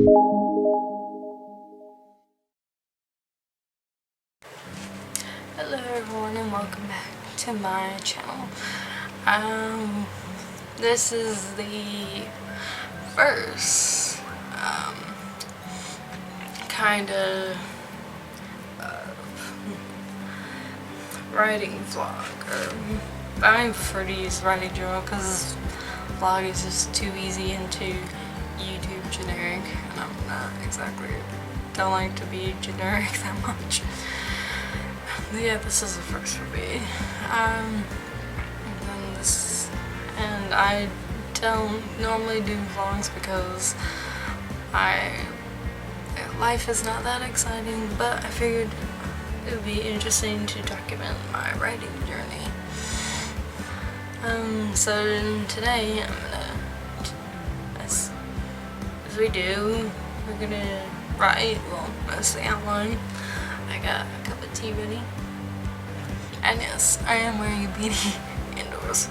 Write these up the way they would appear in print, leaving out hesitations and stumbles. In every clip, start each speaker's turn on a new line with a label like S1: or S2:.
S1: Hello everyone and welcome back to my channel. This is the first kind of writing vlog, or I prefer to use writing journal because vlog is just too easy and too YouTube generic, and I'm not exactly, don't like to be generic that much. Yeah, this is the first for me. And I don't normally do vlogs because life is not that exciting, but I figured it would be interesting to document my writing journey. So today I'm gonna, as we do, we're gonna write, well, mostly outline. I got a cup of tea ready. And yes, I am wearing a beanie indoors.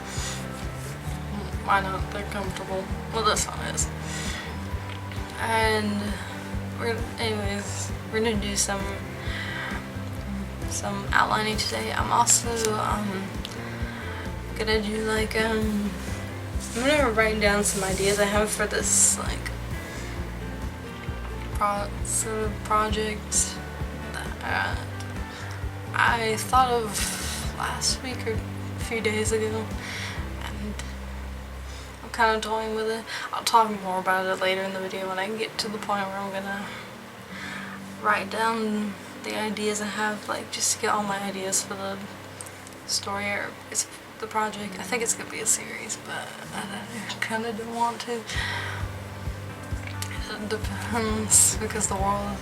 S1: Why not? They're comfortable. Well, this one is. And we're gonna do some outlining today. I'm also gonna do like I'm gonna write down some ideas I have for this like project that I thought of last week or a few days ago, and I'm kind of toying with it. I'll talk more about it later in the video when I get to the point where I'm gonna write down the ideas I have, like just to get all my ideas for the story or it's the project. I think it's gonna be a series, but I kind of don't want to. It depends because the world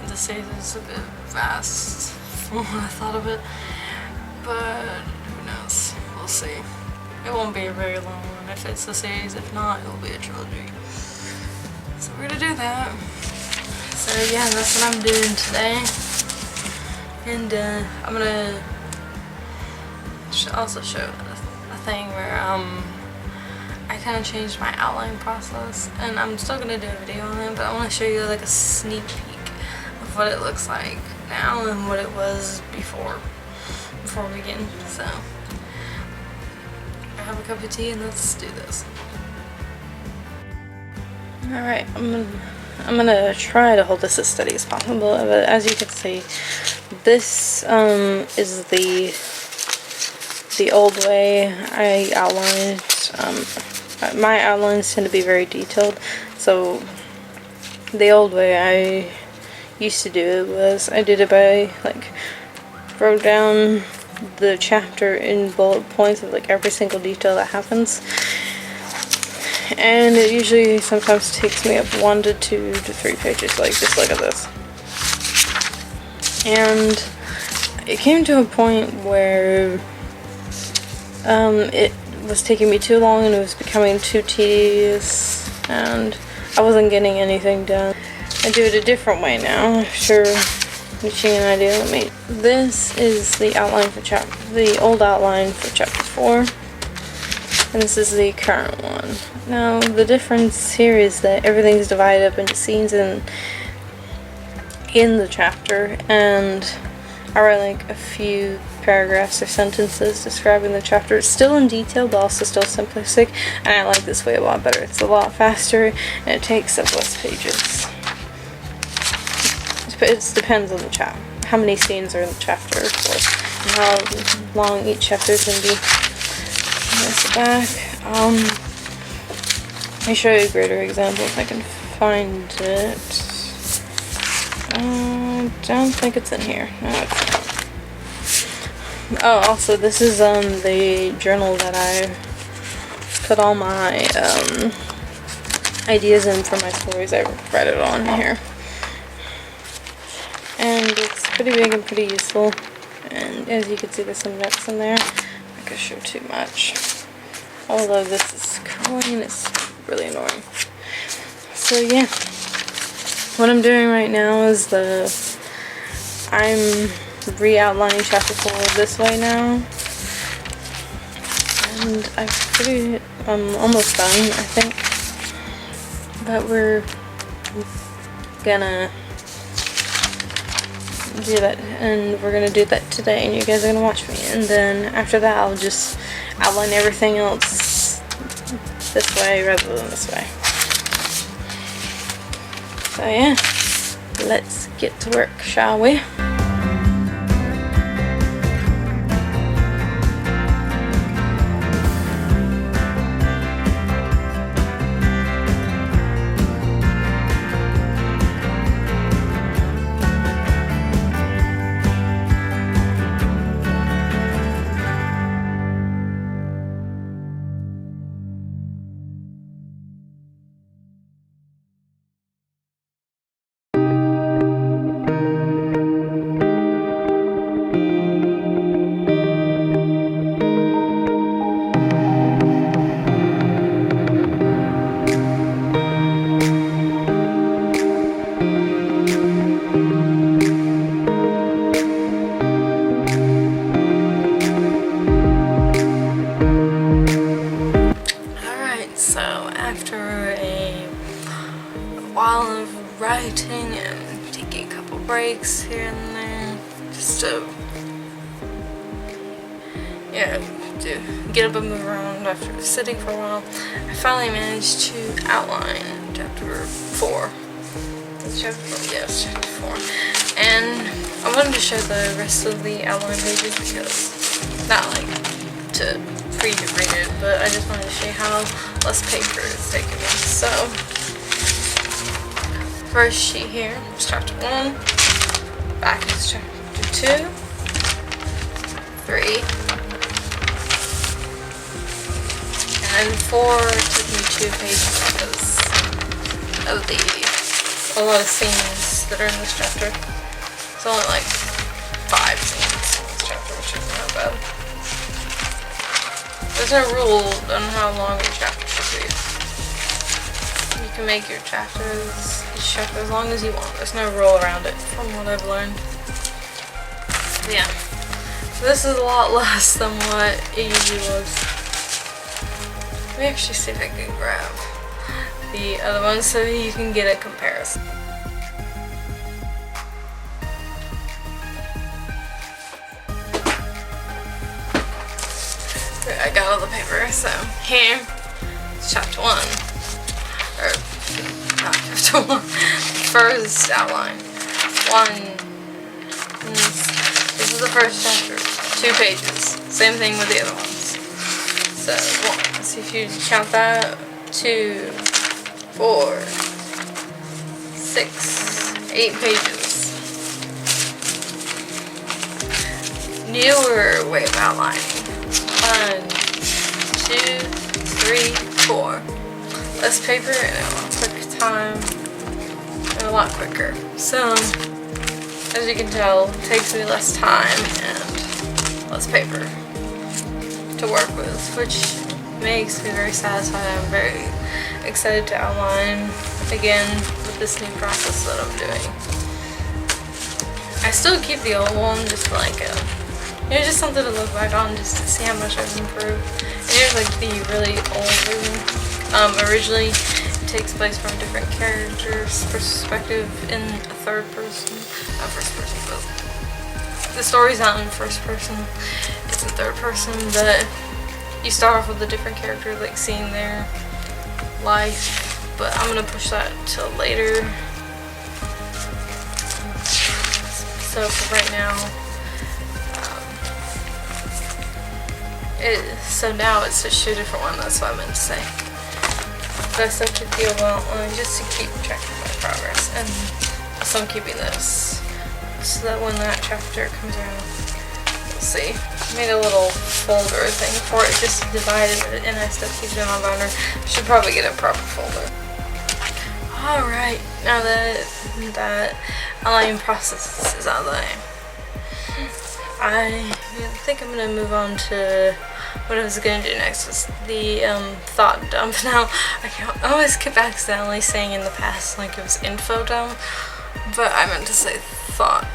S1: in the series is a bit vast from what I thought of it, but who knows, we'll see. It won't be a very long one if it's a series, if not, it will be a trilogy. So we're gonna do that. So yeah, that's what I'm doing today. And I'm gonna also show a thing where I kind of changed my outline process, and I'm still gonna do a video on it, but I want to show you like a sneak peek of what it looks like now and what it was before we begin. So I have a cup of tea and let's do this. Alright, I'm gonna try to hold this as steady as possible, but as you can see, this is the old way I outlined. My outlines tend to be very detailed, so the old way I used to do it was I did it by like wrote down the chapter in bullet points of like every single detail that happens, and it usually sometimes takes me up 1 to 2 to 3 pages. Like, just look at this. And it came to a point where it was taking me too long and it was becoming too tedious and I wasn't getting anything done. I do it a different way now. Sure, reaching an idea. This is the outline for the old outline for chapter 4, and this is the current one. Now the difference here is that everything's divided up into scenes in the chapter, and I write like a few paragraphs or sentences describing the chapter. It's still in detail, but also still simplistic, and I like this way a lot better. It's a lot faster, and it takes up less pages. It depends on the chapter, how many scenes are in the chapter, of course, and how long each chapter is going to be. There's the back. Let me show you a greater example if I can find it. I don't think it's in here. No, it's not. Oh, also, this is the journal that I put all my ideas in for my stories. I read it on here. And it's pretty big and pretty useful. And as you can see, there's some notes in there. I could show too much. Although this is scrolling, it's really annoying. So yeah, what I'm doing right now is I'm re-outlining chapter 4 this way now. And I'm almost done, I think. But we're gonna do that, and we're gonna do that today, and you guys are gonna watch me, and then after that I'll just outline everything else this way rather than this way. So yeah, let's get to work, shall we? While of writing and taking a couple breaks here and there, just to, to get up and move around after sitting for a while, I finally managed to outline chapter 4. It's chapter 4, yes, chapter 4. And I wanted to show the rest of the outline pages because, not like to read it, but I just wanted to show you how less paper is taken in. So, first sheet here is chapter 1, back is chapter 2, 3, and 4 took me 2 pages because of a lot of scenes that are in this chapter. It's only like 5 scenes in this chapter, which isn't that bad. There's no rule on how long a chapter should be. You can make your chapters, each chapter, as long as you want. There's no rule around it, from what I've learned. But yeah. So this is a lot less than what it usually was. Let me actually see if I can grab the other one so you can get a comparison. I got all the paper, so here is chapter 1. Or, not chapter 1. First outline. 1. This is the first chapter. 2 pages. Same thing with the other ones. So, 1. So if you count that, 2, 4, 6, 8 pages. Newer way of outlining. 1, 2, 3, 4. Less paper and a lot quicker time. And a lot quicker. So, as you can tell, it takes me less time and less paper to work with, which makes me very satisfied. I'm very excited to outline again with this new process that I'm doing. I still keep the old one just like just something to look back on, just to see how much I've improved. And here's like the really old version. Originally, it takes place from a different character's perspective in a third person, not first person, but the story's not in first person, it's in third person, but you start off with a different character, like seeing their life, but I'm gonna push that till later. So for right now, so now it's switched to a different one, that's what I meant to say. But I still keep the old outline just to keep track of my progress, and so I'm keeping this so that when that chapter comes around, you'll see. I made a little folder thing for it, just divided it, and I still keep it in my binder. I should probably get a proper folder. Alright, now that that outlining process is out of the way, I think I'm going to move on to what I was going to do next, was the thought dump. Now, I always keep accidentally saying in the past like it was info dump, but I meant to say thought,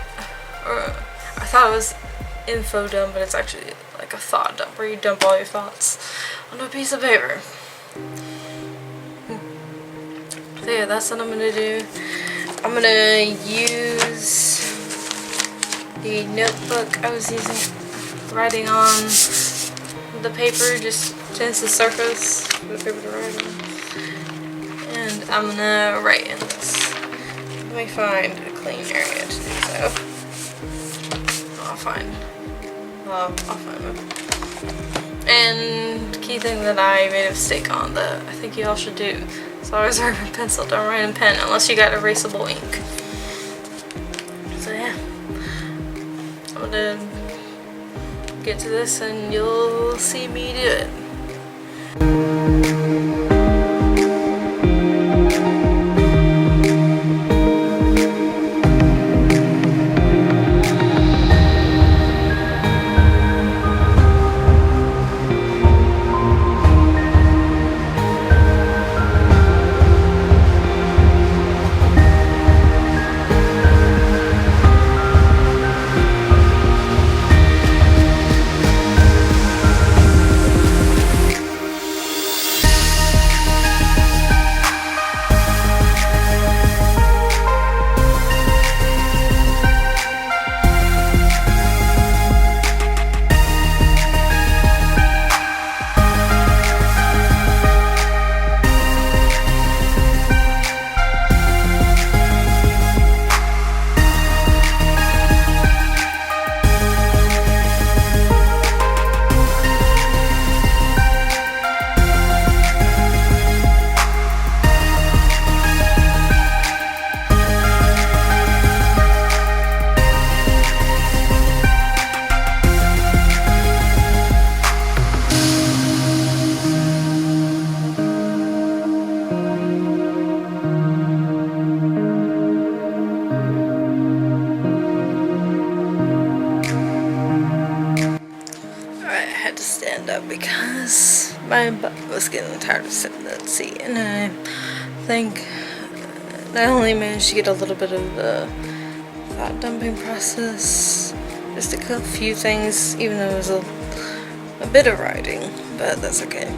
S1: or I thought it was info dump, but it's actually like a thought dump where you dump all your thoughts onto a piece of paper. So yeah, that's what I'm gonna do. I'm gonna use the notebook I was using, writing on the paper, just against the surface for the paper to write on. And I'm gonna write in this. Let me find a clean area to do so. I'll find one. And key thing that I made a mistake on that I think you all should do is always write with pencil. Don't write in pen unless you got erasable ink. So yeah, I'm gonna get to this and you'll see me do it. Because my butt was getting tired of sitting in that seat, and I think I only managed to get a little bit of the thought dumping process, just a few things, even though it was a bit of writing, but that's okay.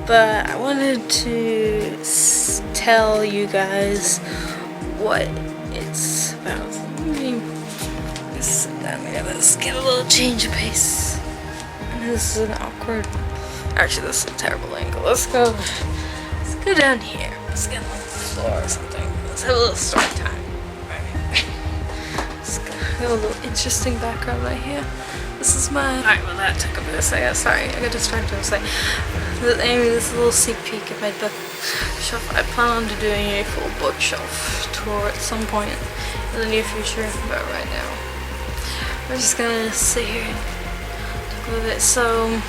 S1: But I wanted to tell you guys what it's about. Let me just sit down here. Let's get a little change of pace. This is an awkward. Actually, this is a terrible angle. Let's go down here. Let's get on the floor or something. Let's have a little story time. Let's go. I have a little interesting background right here. This is my. Alright, well, that took a bit of a second. Sorry, I got distracted. I was like, anyway, this is a little sneak peek of my bookshelf. I plan on doing a full bookshelf tour at some point in the near future, but right now, we're just gonna sit here and with it. So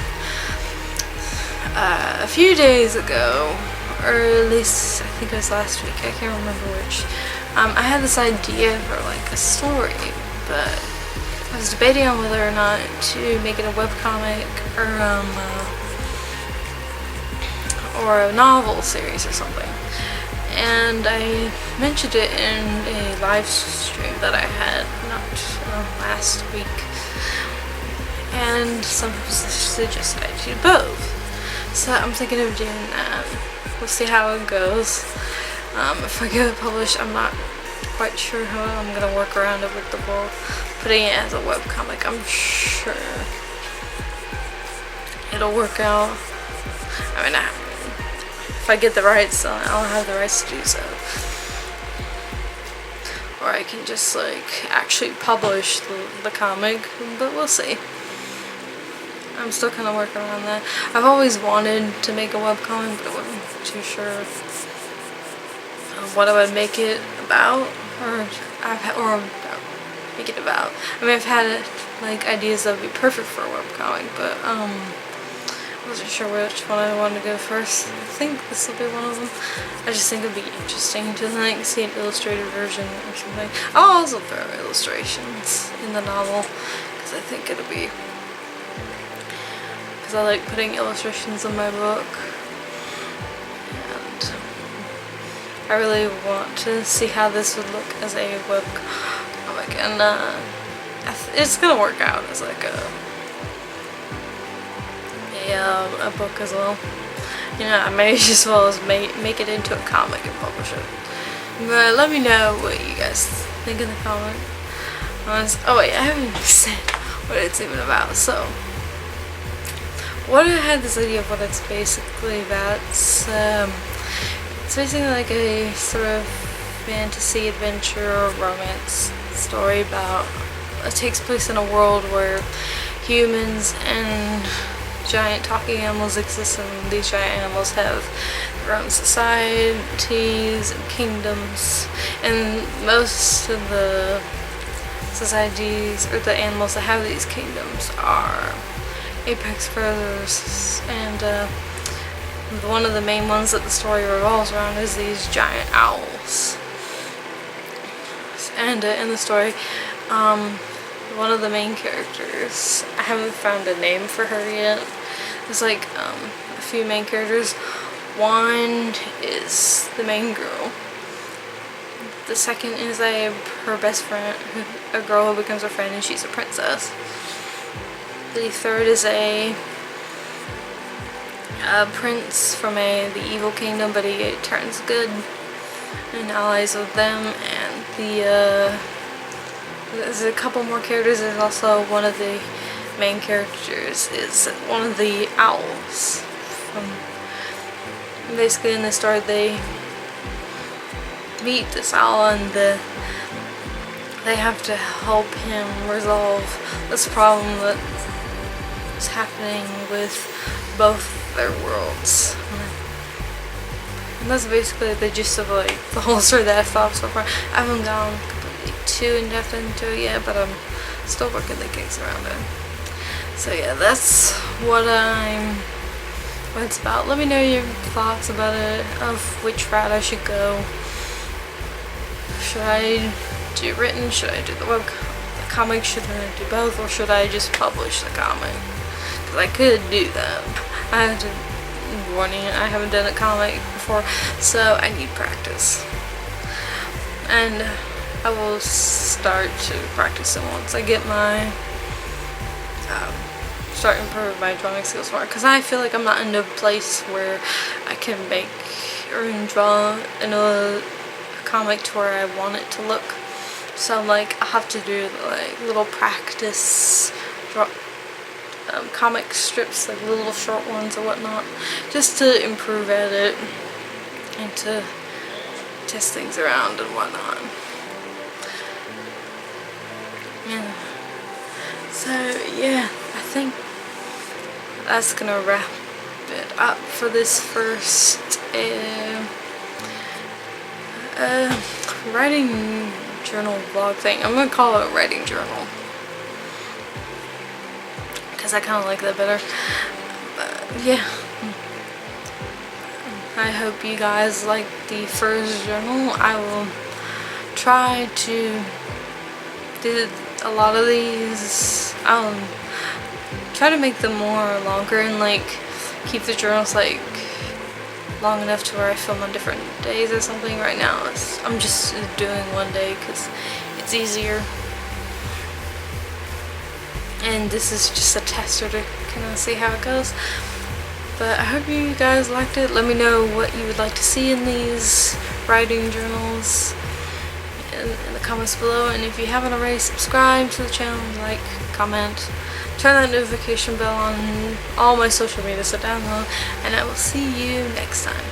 S1: a few days ago, or at least I think it was last week, I can't remember which, I had this idea for like a story, but I was debating on whether or not to make it a webcomic or a novel series or something. And I mentioned it in a live stream that I had last week. And some people suggested I do both. So I'm thinking of doing that. We'll see how it goes. If I get it published, I'm not quite sure how I'm going to work around it with the whole putting it as a webcomic. I'm sure it'll work out. I mean, if I get the rights, I'll have the rights to do so. Or I can just like actually publish the comic, but we'll see. I'm still kind of working around that. I've always wanted to make a webcomic, but I wasn't too sure what I would make it about, or make it about. I mean, I've had like ideas that would be perfect for a webcomic, but I wasn't sure which one I wanted to go first. I think this will be one of them. I just think it'd be interesting to like see an illustrated version or something. I'll also throw illustrations in the novel because I think it'll be. Because I like putting illustrations in my book, and I really want to see how this would look as a webcomic, and it's gonna work out as like a book as well. you know, I may as well as make it into a comic and publish it. But let me know what you guys think in the comments. Oh wait, I haven't said what it's even about. So, what I had this idea of what it's basically about. It's basically like a sort of fantasy, adventure, romance story about. It takes place in a world where humans and giant talking animals exist, and these giant animals have their own societies and kingdoms, and most of the societies or the animals that have these kingdoms are apex predators, and one of the main ones that the story revolves around is these giant owls. And in the story, one of the main characters, I haven't found a name for her yet. There's like a few main characters. One is the main girl. The second is her best friend, a girl who becomes her friend, and she's a princess. The third is a prince from the evil kingdom, but he turns good and allies with them. And there's a couple more characters. There's also one of the main characters is one of the owls. Basically, in the story, they meet this owl, and they have to help him resolve this problem that's happening with both their worlds. And that's basically the gist of like the whole story that I've thought of so far. I haven't gone completely too in depth into it yet, but I'm still working the kinks around it. So yeah, that's what it's about. Let me know your thoughts about it, of which route I should go. Should I do written? Should I do the comic? Should I do both? Or should I just publish the comic? Because I could do that. I have to warning it, I haven't done a comic before, so I need practice. And I will start to practice it once I get my start improving my drawing skills more, because I feel like I'm not in a place where I can make or draw in a comic to where I want it to look. So like I have to do like little practice comic strips, like little short ones or whatnot, just to improve at it and to test things around and whatnot. Yeah. So yeah, I think that's gonna wrap it up for this first writing journal vlog thing. I'm gonna call it a writing journal because I kind of like that better. But yeah, I hope you guys like the first journal. I will try to do a lot of these. I'll try to make them more longer and like keep the journals like long enough to where I film on different days or something. Right now I'm just doing one day because it's easier, and this is just a tester to kind of see how it goes. But I hope you guys liked it. Let me know what you would like to see in these writing journals in the comments below, and if you haven't already, subscribe to the channel, like, comment, turn that notification bell on all my social media so download, and I will see you next time.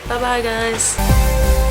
S1: Bye bye guys.